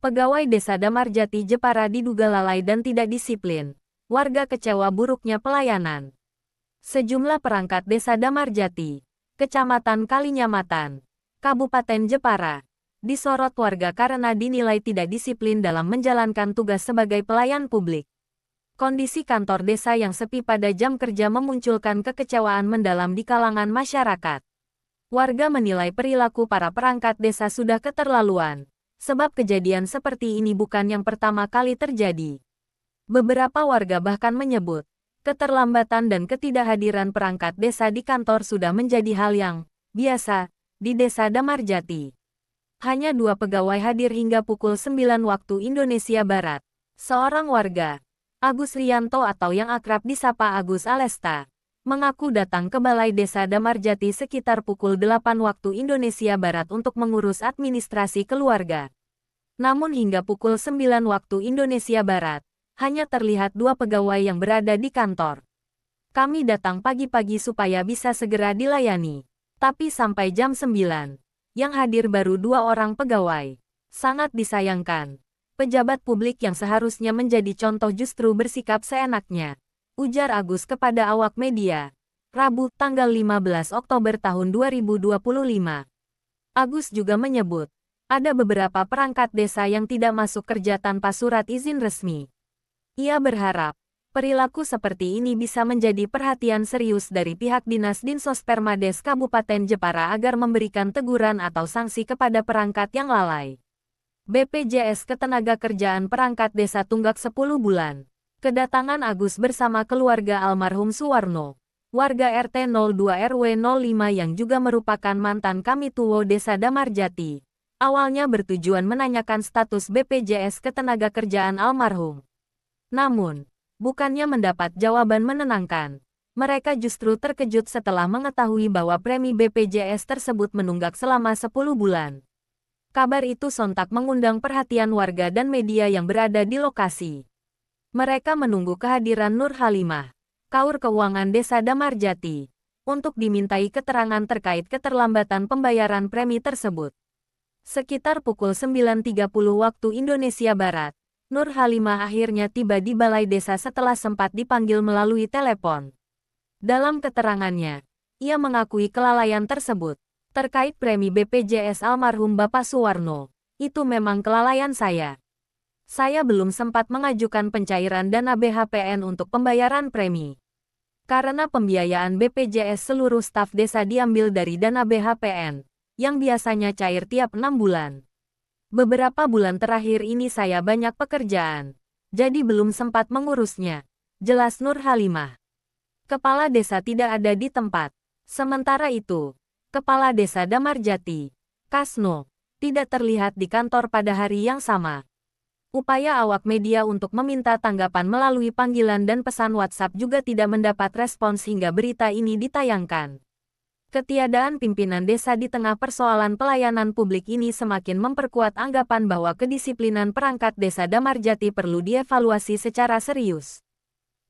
Pegawai Desa Damarjati Jepara diduga lalai dan tidak disiplin. Warga kecewa buruknya pelayanan. Sejumlah perangkat Desa Damarjati, Kecamatan Kalinyamatan, Kabupaten Jepara, disorot warga karena dinilai tidak disiplin dalam menjalankan tugas sebagai pelayan publik. Kondisi kantor desa yang sepi pada jam kerja memunculkan kekecewaan mendalam di kalangan masyarakat. Warga menilai perilaku para perangkat desa sudah keterlaluan, sebab kejadian seperti ini bukan yang pertama kali terjadi. Beberapa warga bahkan menyebut, keterlambatan dan ketidakhadiran perangkat desa di kantor sudah menjadi hal yang biasa di Desa Damarjati. Hanya 2 pegawai hadir hingga pukul 9 waktu Indonesia Barat. Seorang warga, Agus Rianto atau yang akrab disapa Agus Alesta, mengaku datang ke Balai Desa Damarjati sekitar pukul 8 waktu Indonesia Barat untuk mengurus administrasi keluarga. Namun hingga pukul 9 waktu Indonesia Barat, hanya terlihat 2 pegawai yang berada di kantor. Kami datang pagi-pagi supaya bisa segera dilayani. Tapi sampai jam 9, yang hadir baru 2 orang pegawai. Sangat disayangkan. Pejabat publik yang seharusnya menjadi contoh justru bersikap seenaknya, ujar Agus kepada awak media, Rabu, tanggal 15 Oktober tahun 2025. Agus juga menyebut, ada beberapa perangkat desa yang tidak masuk kerja tanpa surat izin resmi. Ia berharap, perilaku seperti ini bisa menjadi perhatian serius dari pihak Dinas Dinsospermades Kabupaten Jepara agar memberikan teguran atau sanksi kepada perangkat yang lalai. BPJS Ketenagakerjaan Perangkat Desa tunggak 10 bulan. Kedatangan Agus bersama keluarga almarhum Suwarno, warga RT 02 RW 05 yang juga merupakan mantan Kamituwo Desa Damarjati, awalnya bertujuan menanyakan status BPJS Ketenagakerjaan almarhum. Namun, bukannya mendapat jawaban menenangkan, mereka justru terkejut setelah mengetahui bahwa premi BPJS tersebut menunggak selama 10 bulan. Kabar itu sontak mengundang perhatian warga dan media yang berada di lokasi. Mereka menunggu kehadiran Nur Halimah, Kaur Keuangan Desa Damarjati, untuk dimintai keterangan terkait keterlambatan pembayaran premi tersebut. Sekitar pukul 9.30 waktu Indonesia Barat, Nur Halimah akhirnya tiba di Balai Desa setelah sempat dipanggil melalui telepon. Dalam keterangannya, ia mengakui kelalaian tersebut. Terkait premi BPJS almarhum Bapak Suwarno, itu memang kelalaian saya. Saya belum sempat mengajukan pencairan dana BHPN untuk pembayaran premi. Karena pembiayaan BPJS seluruh staf desa diambil dari dana BHPN, yang biasanya cair tiap 6 bulan. Beberapa bulan terakhir ini saya banyak pekerjaan, jadi belum sempat mengurusnya, jelas Nur Halimah. Kepala desa tidak ada di tempat. Sementara itu, Kepala Desa Damarjati, Kasno, tidak terlihat di kantor pada hari yang sama. Upaya awak media untuk meminta tanggapan melalui panggilan dan pesan WhatsApp juga tidak mendapat respons hingga berita ini ditayangkan. Ketiadaan pimpinan desa di tengah persoalan pelayanan publik ini semakin memperkuat anggapan bahwa kedisiplinan perangkat Desa Damarjati perlu dievaluasi secara serius.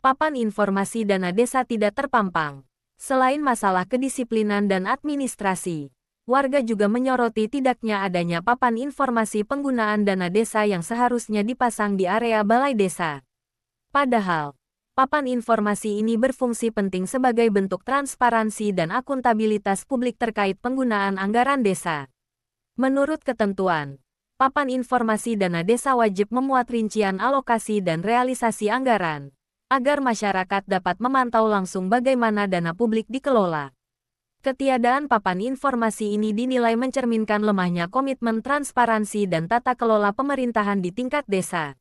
Papan informasi dana desa tidak terpampang. Selain masalah kedisiplinan dan administrasi, warga juga menyoroti tidaknya adanya papan informasi penggunaan dana desa yang seharusnya dipasang di area balai desa. Padahal, papan informasi ini berfungsi penting sebagai bentuk transparansi dan akuntabilitas publik terkait penggunaan anggaran desa. Menurut ketentuan, papan informasi dana desa wajib memuat rincian alokasi dan realisasi anggaran, agar masyarakat dapat memantau langsung bagaimana dana publik dikelola. Ketiadaan papan informasi ini dinilai mencerminkan lemahnya komitmen transparansi dan tata kelola pemerintahan di tingkat desa.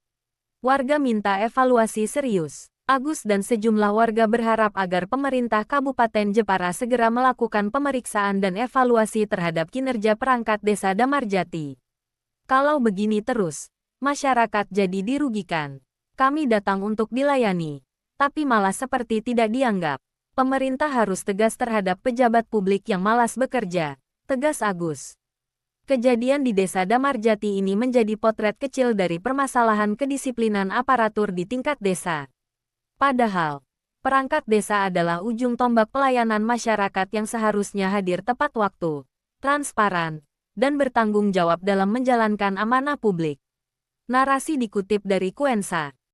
Warga minta evaluasi serius. Agus dan sejumlah warga berharap agar pemerintah Kabupaten Jepara segera melakukan pemeriksaan dan evaluasi terhadap kinerja perangkat Desa Damarjati. Kalau begini terus, masyarakat jadi dirugikan. Kami datang untuk dilayani, tapi malah seperti tidak dianggap. Pemerintah harus tegas terhadap pejabat publik yang malas bekerja, tegas Agus. Kejadian di Desa Damarjati ini menjadi potret kecil dari permasalahan kedisiplinan aparatur di tingkat desa. Padahal, perangkat desa adalah ujung tombak pelayanan masyarakat yang seharusnya hadir tepat waktu, transparan, dan bertanggung jawab dalam menjalankan amanah publik. Narasi dikutip dari Kuensa.